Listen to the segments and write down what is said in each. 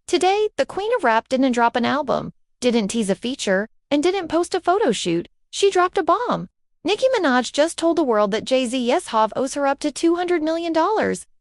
Today, the queen of rap didn't drop an album, didn't tease a feature, and didn't post a photo shoot. She dropped a bomb. Nicki Minaj just told the world that JayZ Yeshov owes her up to $200 million.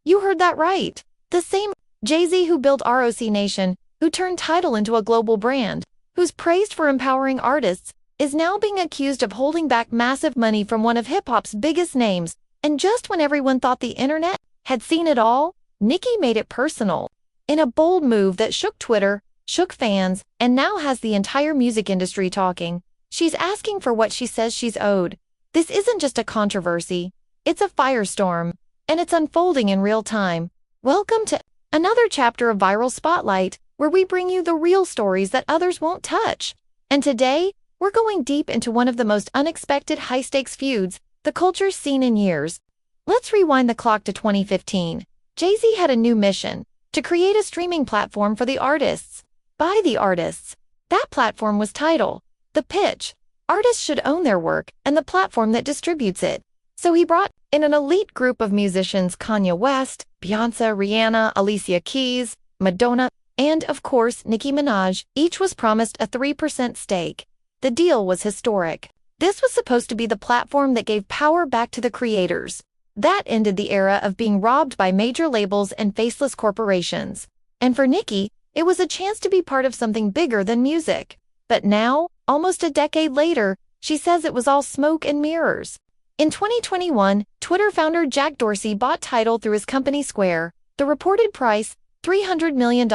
You heard that right. The same JayZ who built ROC Nation, who turned TIDAL into a global brand, who's praised for empowering artists, is now being accused of holding back massive money from one of hip-hop's biggest names. And just when everyone thought the internet had seen it all, Nicki made it personal. In a bold move that shook Twitter, shook fans, and now has the entire music industry talking, she's asking for what she says she's owed. This isn't just a controversy, it's a firestorm, and it's unfolding in real time. Welcome to another chapter of Viral Spotlight, where we bring you the real stories that others won't touch. And today, we're going deep into one of the most unexpected high-stakes feuds the culture's seen in years. Let's rewind the clock to 2015. JayZ had a new mission: to create a streaming platform for the artists, by the artists. That platform was TIDAL. The pitch: artists should own their work and the platform that distributes it. So he brought in an elite group of musicians: Kanye West, Beyonce, Rihanna, Alicia Keys, Madonna, and, of course, Nicki Minaj. Each was promised a 3% stake. The deal was historic. This was supposed to be the platform that gave power back to the creators. That ended the era of being robbed by major labels and faceless corporations. And for Nicki, it was a chance to be part of something bigger than music. But now, almost a decade later, she says it was all smoke and mirrors. In 2021, Twitter founder Jack Dorsey bought TIDAL through his company Square. The reported price, $300 million.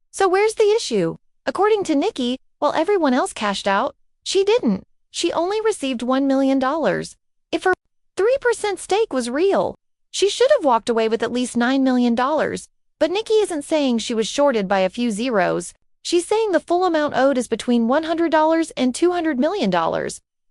So where's the issue? According to Nicki, while everyone else cashed out, she didn't. She only received $1 million. If her 3% stake was real, she should have walked away with at least $9 million. But Nicki isn't saying she was shorted by a few zeros. She's saying the full amount owed is between $100 and $200 million.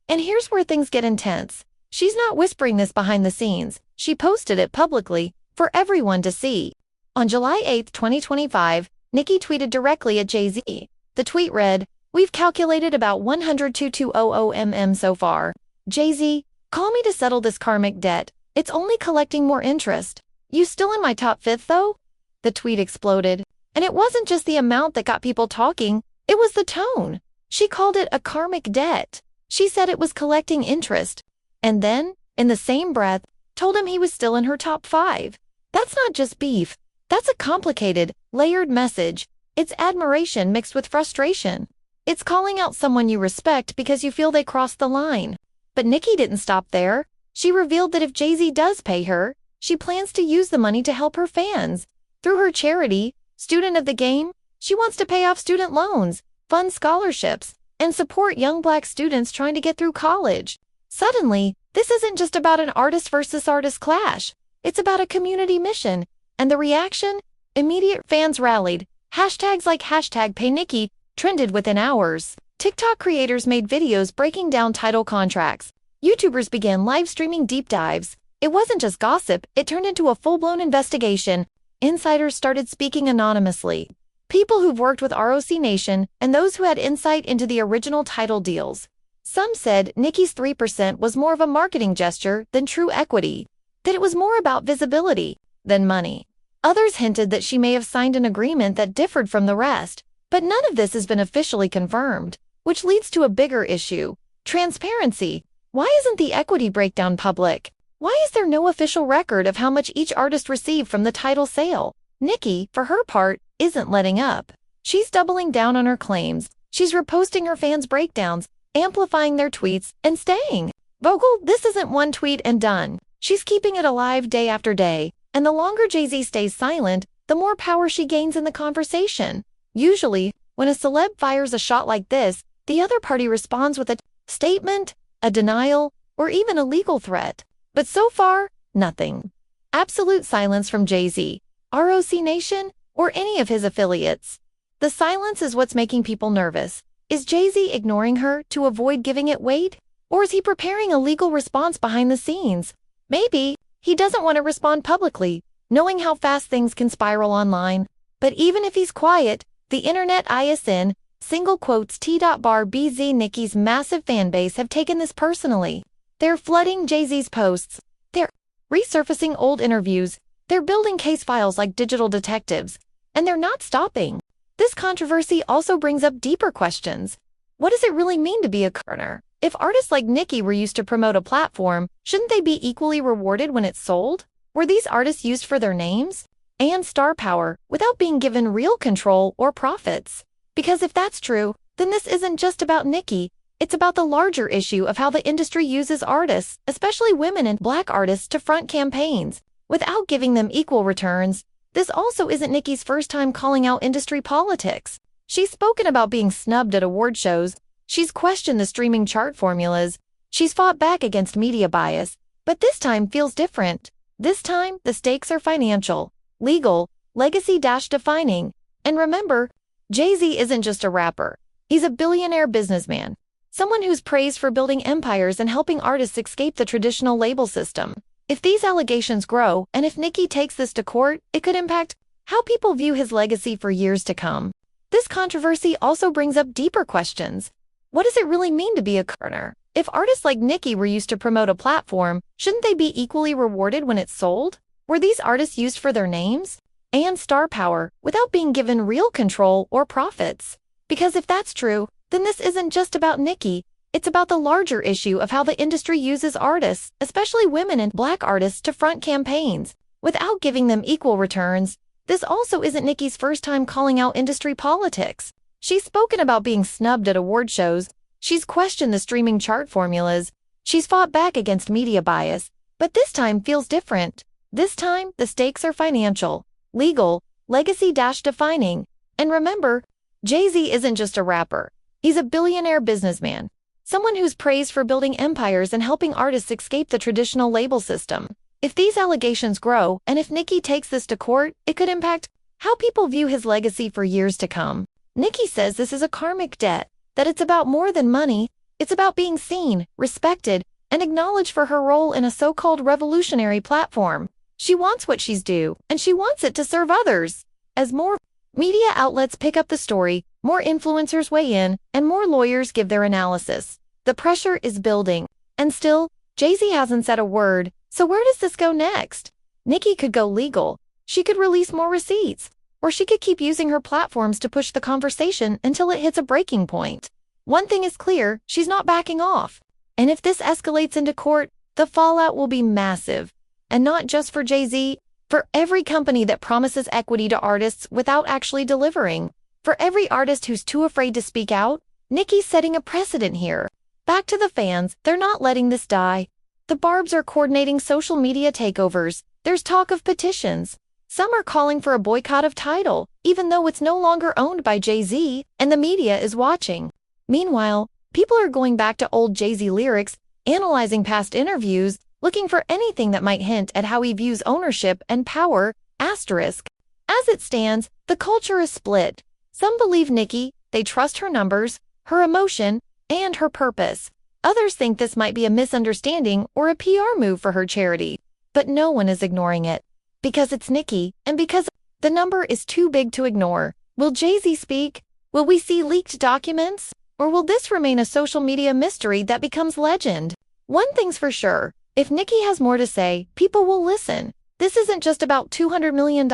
And here's where things get intense. She's not whispering this behind the scenes. She posted it publicly for everyone to see. On July 8, 2025, Nicki tweeted directly at JayZ. The tweet read, "We've calculated about $102,200 so far. JayZ, call me to settle this karmic debt. It's only collecting more interest. You still in my top 5th though?" The tweet exploded. And it wasn't just the amount that got people talking, it was the tone. She called it a karmic debt. She said it was collecting interest. And then, in the same breath, told him he was still in her top 5. That's not just beef. That's a complicated, layered message. It's admiration mixed with frustration. It's calling out someone you respect because you feel they crossed the line. But Nicki didn't stop there. She revealed that if JayZ does pay her, she plans to use the money to help her fans. Through her charity, Student of the Game, she wants to pay off student loans, fund scholarships, and support young Black students trying to get through college. Suddenly, this isn't just about an artist versus artist clash. It's about a community mission. And the reaction? Immediate fans rallied. Hashtags like #PayNicki trended within hours. TikTok creators made videos breaking down TIDAL contracts. YouTubers began live streaming deep dives. It wasn't just gossip, it turned into a full-blown investigation. Insiders started speaking anonymously. People who've worked with ROC Nation and those who had insight into the original TIDAL deals. Some said Nicki's 3% was more of a marketing gesture than true equity, that it was more about visibility than money. Others hinted that she may have signed an agreement that differed from the rest, but none of this has been officially confirmed, which leads to a bigger issue: transparency. Why isn't the equity breakdown public? Why is there no official record of how much each artist received from the TIDAL sale? Nicki, for her part, isn't letting up. She's doubling down on her claims. She's reposting her fans' breakdowns, amplifying their tweets, and staying vocal. This isn't one tweet and done. She's keeping it alive day after day. And the longer JayZ stays silent, the more power she gains in the conversation. Usually, when a celeb fires a shot like this, the other party responds with a statement, a denial, or even a legal threat. But so far, nothing. Absolute silence from JayZ, ROC Nation, or any of his affiliates. The silence is what's making people nervous. Is JayZ ignoring her to avoid giving it weight? Or is he preparing a legal response behind the scenes? Maybe. He doesn't want to respond publicly, knowing how fast things can spiral online. But even if he's quiet, the internet ISN, *T.BZ Nicki's massive fanbase have taken this personally. They're flooding JayZ's posts. They're resurfacing old interviews. They're building case files like digital detectives. And they're not stopping. This controversy also brings up deeper questions. What does it really mean to be a earner? If artists like Nicki were used to promote a platform, shouldn't they be equally rewarded when it's sold? Were these artists used for their names and star power without being given real control or profits? Because if that's true, then this isn't just about Nicki. It's about the larger issue of how the industry uses artists, especially women and Black artists, to front campaigns without giving them equal returns. This also isn't Nicki's first time calling out industry politics. She's spoken about being snubbed at award shows. She's questioned the streaming chart formulas. She's fought back against media bias. But this time feels different. This time, the stakes are financial, legal, legacy-defining. And remember, JayZ isn't just a rapper. He's a billionaire businessman. Someone who's praised for building empires and helping artists escape the traditional label system. If these allegations grow, and if Nicki takes this to court, it could impact how people view his legacy for years to come. This controversy also brings up deeper questions. What does it really mean to be a earner? If artists like Nicki were used to promote a platform, shouldn't they be equally rewarded when it's sold? Were these artists used for their names and star power without being given real control or profits? Because if that's true, then this isn't just about Nicki. It's about the larger issue of how the industry uses artists, especially women and Black artists, to front campaigns without giving them equal returns. This also isn't Nicki's first time calling out industry politics. She's spoken about being snubbed at award shows. She's questioned the streaming chart formulas. She's fought back against media bias. But this time feels different. This time, the stakes are financial, legal, legacy-defining. And remember, JayZ isn't just a rapper. He's a billionaire businessman. Someone who's praised for building empires and helping artists escape the traditional label system. If these allegations grow, and if Nicki takes this to court, it could impact how people view his legacy for years to come. Nicki says this is a karmic debt, that it's about more than money. It's about being seen, respected, and acknowledged for her role in a so-called revolutionary platform. She wants what she's due, and she wants it to serve others. As more media outlets pick up the story, more influencers weigh in, and more lawyers give their analysis. The pressure is building. And still, JayZ hasn't said a word. So where does this go next? Nicki could go legal. She could release more receipts. Or she could keep using her platforms to push the conversation until it hits a breaking point. One thing is clear, she's not backing off. And if this escalates into court, the fallout will be massive. And not just for JayZ, for every company that promises equity to artists without actually delivering. For every artist who's too afraid to speak out, Nicki's setting a precedent here. Back to the fans, they're not letting this die. The Barbs are coordinating social media takeovers. There's talk of petitions. Some are calling for a boycott of TIDAL, even though it's no longer owned by JayZ, and the media is watching. Meanwhile, people are going back to old JayZ lyrics, analyzing past interviews, looking for anything that might hint at how he views ownership and power. As it stands, the culture is split. Some believe Nicki, they trust her numbers, her emotion, and her purpose. Others think this might be a misunderstanding or a PR move for her charity. But no one is ignoring it. Because it's Nicki, and because the number is too big to ignore. Will JayZ speak? Will we see leaked documents? Or will this remain a social media mystery that becomes legend? One thing's for sure. If Nicki has more to say, people will listen. This isn't just about $200 million.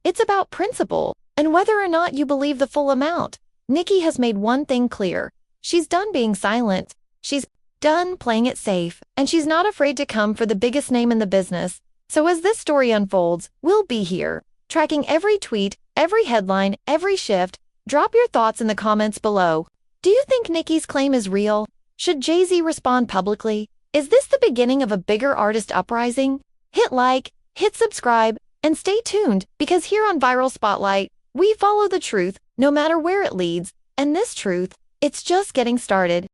It's about principle. And whether or not you believe the full amount, Nicki has made one thing clear. She's done being silent. She's done playing it safe. And she's not afraid to come for the biggest name in the business. So as this story unfolds, we'll be here, tracking every tweet, every headline, every shift. Drop your thoughts in the comments below. Do you think Nicki's claim is real? Should JayZ respond publicly? Is this the beginning of a bigger artist uprising? Hit like, hit subscribe, and stay tuned, because here on Viral Spotlight, we follow the truth, no matter where it leads. And this truth, it's just getting started.